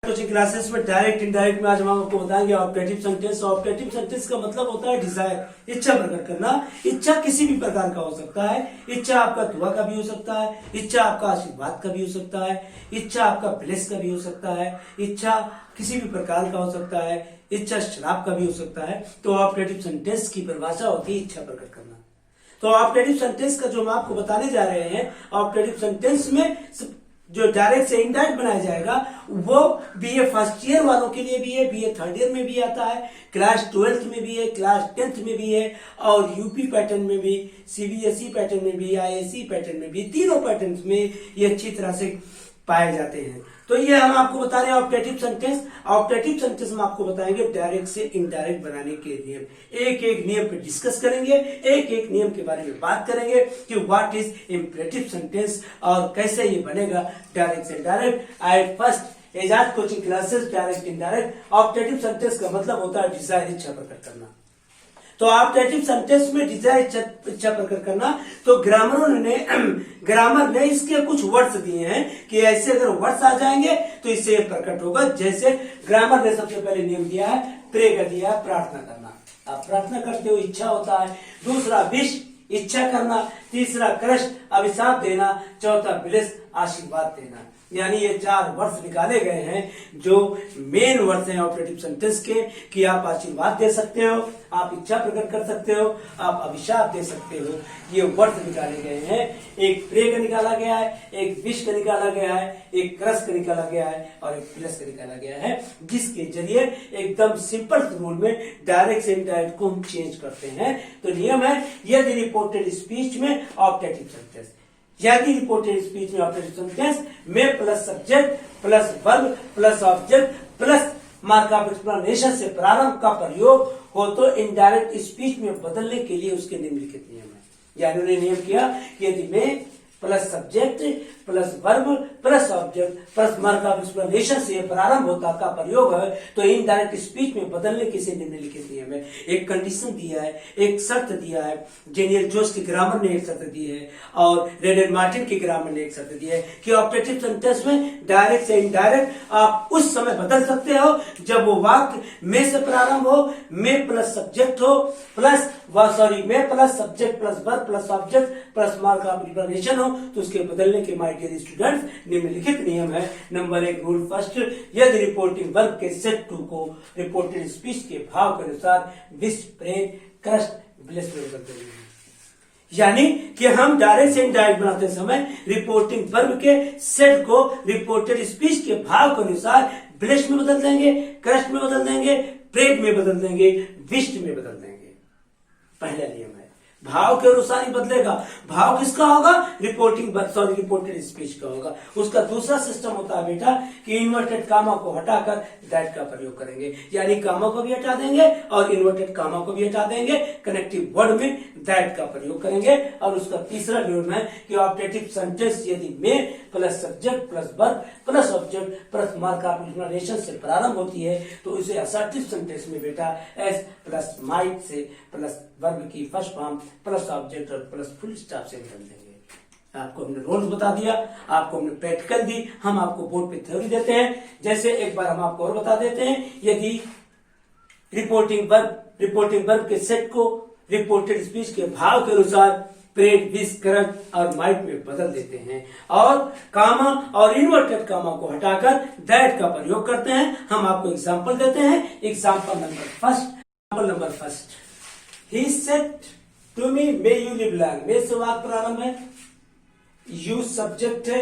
Coaching classes में direct indirect में आज हम आपको बताएंगे ऑप्टेटिव सेंटेंस। ऑप्टेटिव सेंटेंस का मतलब होता है डिजायर, इच्छा प्रकट करना। इच्छा किसी भी प्रकार का हो सकता है। इच्छा आपका दुआ का भी हो सकता है, इच्छा आपका आशीर्वाद का भी हो सकता है, इच्छा आपका ब्लेस का भी हो सकता है, इच्छा किसी भी प्रकार का हो सकता है, इच्छा शराब का भी हो सकता है। तो ऑप्टेटिव सेंटेंस की परिभाषा होती है इच्छा प्रकट करना। तो ऑप्टेटिव सेंटेंस का जो हम आपको बताने जा रहे हैं, ऑप्टेटिव सेंटेंस में जो डायरेक्ट से इनडायरेक्ट बनाया जाएगा वो बीए फर्स्ट ईयर वालों के लिए भी है, बीए थर्ड ईयर में भी आता है, क्लास 12th में भी है, क्लास 10th में भी है, और यूपी पैटर्न में भी, सीबीएसई पैटर्न में भी, आईएससी पैटर्न में भी, तीनों पैटर्न में ये अच्छी तरह से पाए जाते हैं। तो ये हम आपको बता रहे हैं ऑप्टेटिव सेंटेंस। ऑप्टेटिव सेंटेंस हम आपको बताएंगे डायरेक्ट से इनडायरेक्ट बनाने के नियम। एक एक नियम पे डिस्कस करेंगे, एक एक नियम के बारे में बात करेंगे कि व्हाट इज इंपरेटिव सेंटेंस और कैसे ये बनेगा डायरेक्ट से indirect. At first Ejaz coaching classes direct indirect. Optative sentence का मतलब होता है डिजायर, इच्छा प्रकट करना। तो ऑप्टेटिव सेंटेंस में डिजायर, इच्छा प्रकट करना। तो ग्रामर ने इसके कुछ वर्ड्स दिए हैं कि ऐसे अगर वर्ड्स आ जाएंगे तो इससे प्रकट होगा। जैसे ग्रामर ने सबसे पहले नियम दिया है, प्रे का दिया है, प्रार्थना करना। आप प्रार्थना करते हो, इच्छा होता है। दूसरा विश, इच्छा करना। तीसरा क्रश, अभिशाप देना। चौथा ब्लेस, आशीर्वाद देना। यानी ये 4 वर्ड्स निकाले गए हैं जो मेन वर्ड्स हैं ऑपरेटिव सेंटेंस के, कि आप आशीर्वाद दे सकते हो, आप इच्छा प्रकट कर सकते हो, आप अभिशाप दे सकते हो। ये वर्ड्स निकाले गए हैं। एक प्रे का निकाला गया है, एक विश का निकाला गया है, एक क्रश का निकाला गया है और एक ब्लेस का निकाला गया है, जिसके जरिए एकदम सिंपल रूल में डायरेक्ट से इनडायरेक्ट को हम चेंज करते हैं। तो नियम है, यदि रिपोर्टेड स्पीच में ऑप्टेटिव सेंटेंस, यदि रिपोर्टेड स्पीच में ऑप्टेटिव सेंटेंस में plus subject plus verb plus object plus mark of explanation से प्रारंभ का प्रयोग हो तो इनडायरेक्ट स्पीच में बदलने के लिए उसके निम्नलिखित नियम है। यानी उन्होंने नियम किया कि यदि में plus subject plus verb plus object plus mark of explanation से प्रारंभ होता का प्रयोग है तो इनडायरेक्ट स्पीच में बदलने के से निम्नलिखित नियम है। एक कंडीशन दिया है, एक शर्त दिया है। जेनियल जोस की ग्रामर ने एक शर्त दी है और रेड एंड मार्टिन की ग्रामर ने एक शर्त दी है कि ऑप्टेटिव सेंटेंस में डायरेक्ट से इनडायरेक्ट आप उस समय बदल सकते हो जब वो वाक्य में से प्रारंभ हो, में प्लस सब्जेक्ट हो प्लस में plus subject plus verb plus object plus mark of explanation हो, तो उसके बदलने के माय डियर स्टूडेंट्स निम्नलिखित नियम है। नंबर 1 रूल फर्स्ट, यदि रिपोर्टिंग वर्ब के सेट 2 को रिपोर्टेड स्पीच के भाव के अनुसार विश, प्रे, क्रश, ब्लेस में बदल देंगे। यानी कि हम डायरेक्ट से इनडायरेक्ट बनाते समय रिपोर्टिंग वर्ब के सेट को रिपोर्टेड स्पीच के भाव के अनुसार ब्लेस में बदल देंगे, क्रश में बदल देंगे, प्रेड में बदल देंगे, विश में बदल देंगे। पहला नियम है, भाव के अनुसार ही बदलेगा। भाव किसका होगा? रिपोर्टेड स्पीच का होगा। उसका दूसरा सिस्टम होता है बेटा कि इन्वर्टेड कामा को हटाकर दैट का प्रयोग करेंगे, यानी कामा को भी हटा देंगे और इन्वर्टेड कामा को भी हटा देंगे, कनेक्टिव वर्ड में दैट का प्रयोग करेंगे। और उसका तीसरा नियम है कि ऑप्टेटिव सेंटेंस यदि में plus subject plus verb plus object plus mark of explanation से प्रारंभ होती है तो उसे असर्टिव सेंटेंस में बेटा S plus might say plus verb की फर्स्ट फॉर्म प्लस ऑब्जेक्ट और प्लस फुल स्टॉप से बदल देंगे। आपको हमने रोल्स बता दिया, आपको हमने प्रैक्टिकल दी, हम आपको बोर्ड पे थ्योरी देते हैं। जैसे एक बार हम आपको और बता देते हैं, यदि रिपोर्टिंग वर्ब के सेट को रिपोर्टेड स्पीच के भाव के अनुसार प्रेड, विश, क्रश और माइट में बदल देते हैं और कामा और इन्वर्टेड कामा को हटाकर दैट का प्रयोग करते हैं। हम आपको एग्जांपल देते हैं। Example number first, he said to me may you live long। may से वाक्य प्रारंभ है, you सब्जेक्ट है,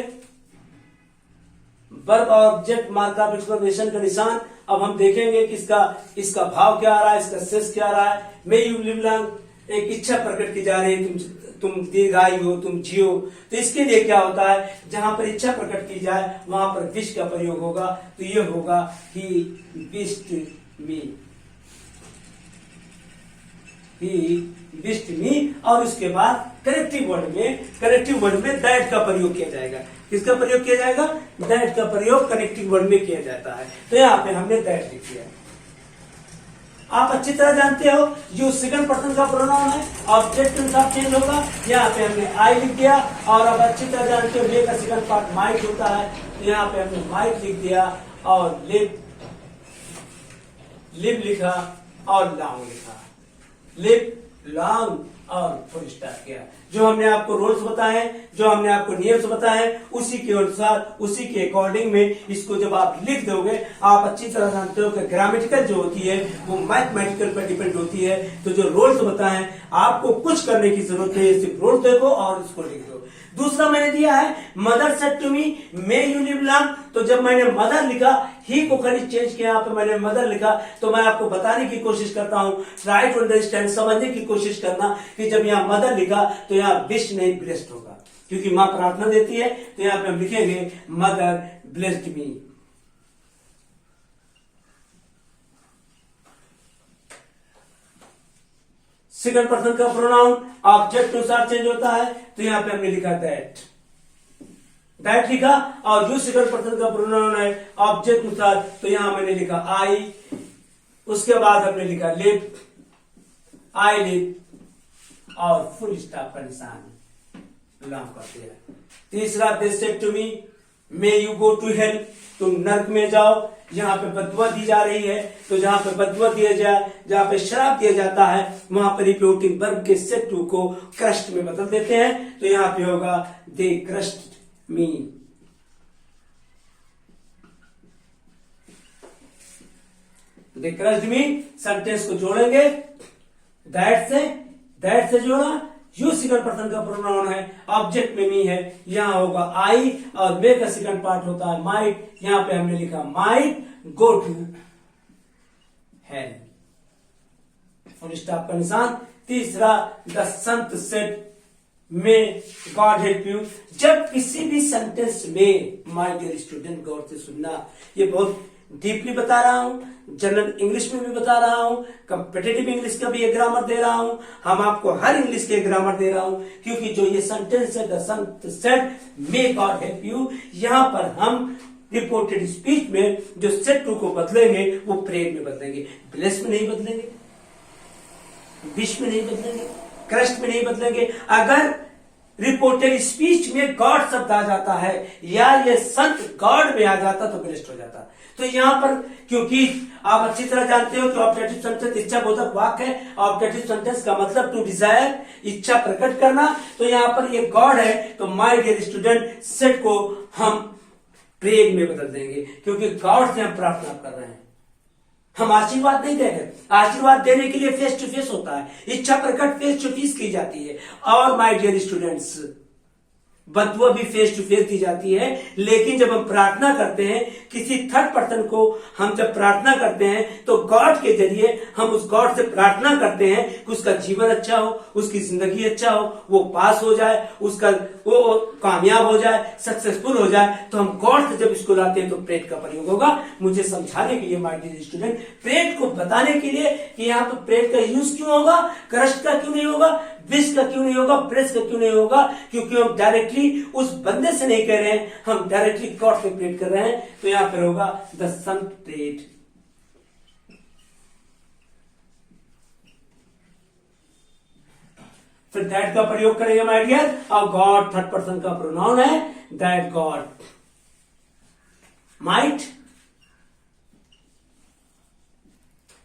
verb object mark of explanation का निशान। अब हम देखेंगे कि इसका भाव क्या आ रहा है, इसका शेष क्या आ रहा है। may you live long एक इच्छा प्रकट की जा रही है, तुम दीर्घायु हो, तुम जियो। तो इसके लिए क्या होता है, जहां पर इच्छा प्रकट की जाए वहां पर विश का प्रयोग होगा। तो ये होगा he wished me और उसके बाद करेक्टिव वर्ड में दैट का प्रयोग किया जाएगा। किसका प्रयोग किया जाएगा? दैट का प्रयोग कनेक्टिव वर्ड में किया जाता है। तो यहाँ पे हमने दैट लिख दिया। आप अच्छी तरह जानते हो जो सेकंड पर्सन का प्रोनाउन है, ऑब्जेक्ट के अनुसार चेंज होगा। यहाँ पे हमने आई लिख दिया और अब अच्छी तरह जानते हो मे का सेकंड पार्ट माइट होता है, तो यहाँ पे हमने माइट लिख दिया और लिव लिखा और लॉन्ग लिखा, लिव लॉन्ग और फुल स्टॉप किया। जो हमने आपको रूल्स बताए, जो हमने आपको नियम बताए, उसी के अनुसार, उसी के अकॉर्डिंग में इसको जब आप लिख दोगे, आप अच्छी तरह जानते हो कि ग्रामेटिकल जो होती है वो मैथमेटिकल पर डिपेंड होती है। तो जो रूल्स बताए आपको कुछ करने की जरूरत नहीं है, सिर्फ रूल्स देखो और इसको लिख दो। दूसरा मैंने दिया है mother said to me may you live long. तो जब मैंने मदर लिखा, ही को खाली चेंज किया, यहाँ पे मैंने मदर लिखा, तो मैं आपको बताने की कोशिश करता हूं, ट्राई टू अंडरस्टैंड, समझने की कोशिश करना कि जब यहाँ मदर लिखा तो यहाँ विश नहीं ब्लेस्ड होगा, क्योंकि मां प्रार्थना देती है। तो यहाँ पे हम लिखेंगे मदर ब्लेस्ड मी। सेकंड पर्सन का प्रोनाउन ऑब्जेक्ट के अनुसार चेंज होता है, तो यहां पे हमने लिखा दैट, दैट लिखा। और जो सेकंड पर्सन का प्रोनाउन है ऑब्जेक्ट अनुसार, तो यहां मैंने लिखा आई, उसके बाद हमने लिखा लिव, आई लिव और फुल स्टॉप का निशान लॉन्ग करते हैं। तीसरा they said to me may you go to hell, तुम नर्क में जाओ। यहाँ पे बदुआ दी जा रही है, तो जहां पे बदुआ दिया जाए, जहां पे शराब दिया जाता है, वहां पर रिपोर्टिंग वर्ब के सेड टू को क्रस्ट में बदल देते हैं। तो यहाँ पे होगा दे क्रस्ट मी। दे क्रस्ट मी सेंटेंस को जोड़ेंगे दैट से जोड़ा। यू सेकंड पर्सन का प्रोनाउन है, ऑब्जेक्ट में मी है, यहां होगा आई और मे का सेकंड पार्ट होता है माइट। यहां पे हमने लिखा might go to hell, full stop का निशान। तीसरा the Sant said may God help you. जब किसी भी सेंटेंस में, माय डियर स्टूडेंट गौर से सुनना, ये बहुत डीपली बता रहा हूं, जनरल इंग्लिश में भी बता रहा हूं, कॉम्पिटिटिव इंग्लिश का भी एक ग्रामर दे रहा हूं, हम आपको हर इंग्लिश के ग्रामर दे रहा हूं, क्योंकि जो ये सेंटेंस है the Sant said may God help you, यहां पर हम रिपोर्टेड स्पीच में जो सेड टू को बदलेंगे वो प्रेयर में बदलेंगे, ब्लेस में नहीं बदलेंगे, विश में नहीं बदलेंगे, क्रस्ट में नहीं बदलेंगे। अगर रिपोर्टेड स्पीच में गॉड शब्द आ जाता है या ये संत गॉड में आ जाता तो ब्लेस्ड हो जाता। तो यहां पर क्योंकि आप अच्छी तरह जानते हो कि ऑब्जेक्टिव सेंटेंस इच्छा बोधक वाक्य है, ऑब्जेक्टिव सेंटेंस का मतलब टू डिजायर, इच्छा प्रकट करना। तो यहां पर ये गॉड है, तो माय डियर स्टूडेंट सेड को हम प्रेयर में बदल देंगे, क्योंकि गॉड से हम प्रार्थना कर रहे हैं, हम आशीर्वाद नहीं दे रहे। आशीर्वाद देने के लिए फेस टू फेस होता है, इच्छा प्रकट फेस टू फेस की जाती है। और माय डियर स्टूडेंट्स बदुआ भी फेस टू फेस दी जाती है। लेकिन जब हम प्रार्थना करते हैं किसी थर्ड पर्सन को, हम जब प्रार्थना करते हैं तो गॉड के जरिए हम उस गॉड से प्रार्थना करते हैं कि उसका जीवन अच्छा हो, उसकी जिंदगी अच्छा हो, वो पास हो जाए, उसका वो कामयाब हो जाए, सक्सेसफुल हो जाए। तो हम गॉड से जब इसको लाते हैं तो प्रेट का प्रयोग होगा। मुझे समझाने के लिए माय डियर स्टूडेंट, प्रेट को बताने के लिए कि यहाँ पर प्रेट का यूज क्यों होगा, क्रस्ट का क्यों नहीं होगा, विश का क्यों नहीं होगा, प्रेस का क्यों नहीं होगा, क्योंकि हम डायरेक्टली उस बंदे से नहीं कह रहे हैं, हम डायरेक्टली गॉड से प्रेट कर रहे हैं। तो यहां पर होगा द सन प्रेट। फिर दैट का प्रयोग करेंगे माय डियर, और गॉड थर्ड पर्सन का प्रोनाउन है, that God might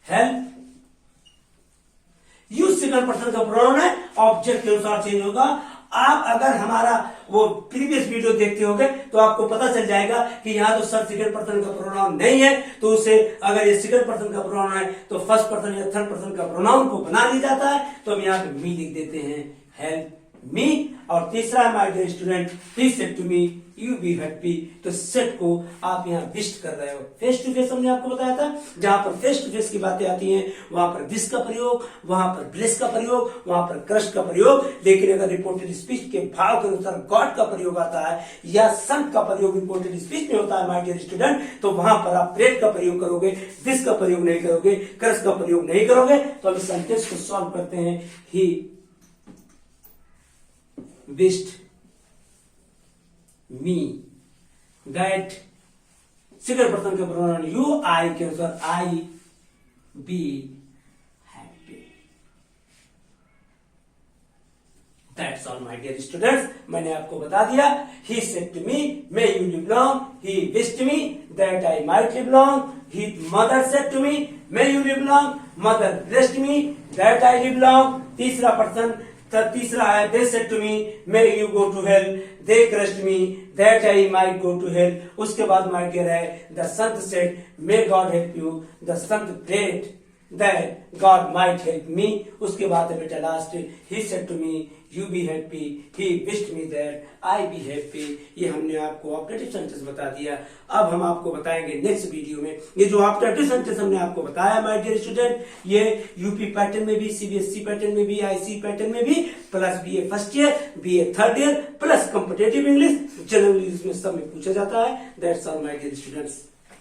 help you. Second person का प्रोनाउन है, ऑब्जेक्ट के अनुसार चेंज होगा। आप अगर हमारा वो प्रीवियस वीडियो देखते होंगे तो आपको पता चल जाएगा कि यहाँ तो सर सेकंड पर्सन का प्रोनाउन नहीं है, तो उसे अगर ये सेकंड पर्सन का प्रोनाउन है तो फर्स्ट पर्सन या थर्ड पर्सन का प्रोनाउन को बना दिया जाता है। तो हम यहाँ पे मी लिख देते हैं, हेल्प मी। और तीसरा है my dear student, he said to me you be happy. तो सेड को आप यहाँ विश कर रहे हो, फेस टू फेस हमने आपको बताया था। जहां पर फेस टू फेस की बातें आती हैं वहां पर विश का प्रयोग, वहां पर ब्लेस का प्रयोग, वहां पर क्रश का प्रयोग। लेकिन अगर रिपोर्टेड स्पीच के भाव के अनुसार गॉड का प्रयोग आता है या संत का प्रयोग रिपोर्टेड स्पीच में होता है माय डियर स्टूडेंट, तो वहां पर आप प्रेट का प्रयोग करोगे, विश का प्रयोग नहीं करोगे, क्रश का प्रयोग नहीं करोगे। तो हम सेंटेंस को सॉल्व करते हैं, he wished me that second person का प्रोनाउन यू, आई के अनुसार I be happy. That's all my dear students, मैंने आपको बता दिया। He said to me may you live long, he wished me that I might live long, he mother said to me may you live long, mother blessed me that I live long. तीसरा person, तीसरा है they said to me may you go to hell, they cursed me that I might go to hell. उसके बाद my dear है the Sant said may God help you, the sant prayed that God might help me। उसके बाद है बेटा last, he said to me you be happy, he wished me that I be happy। ये हमने आपको optative sentence बता दिया। अब हम आपको बताएंगे नेक्स्ट वीडियो में ये जो ऑप्टेटिव सेंटेंस हमने आपको बताया माय डियर स्टूडेंट, ये यूपी पैटर्न में भी, सीबीएसई पैटर्न में भी, आईसी पैटर्न में भी, plus BA first year, BA third year, plus competitive English, general English में सब में पूछा जाता है। That's all my dear students.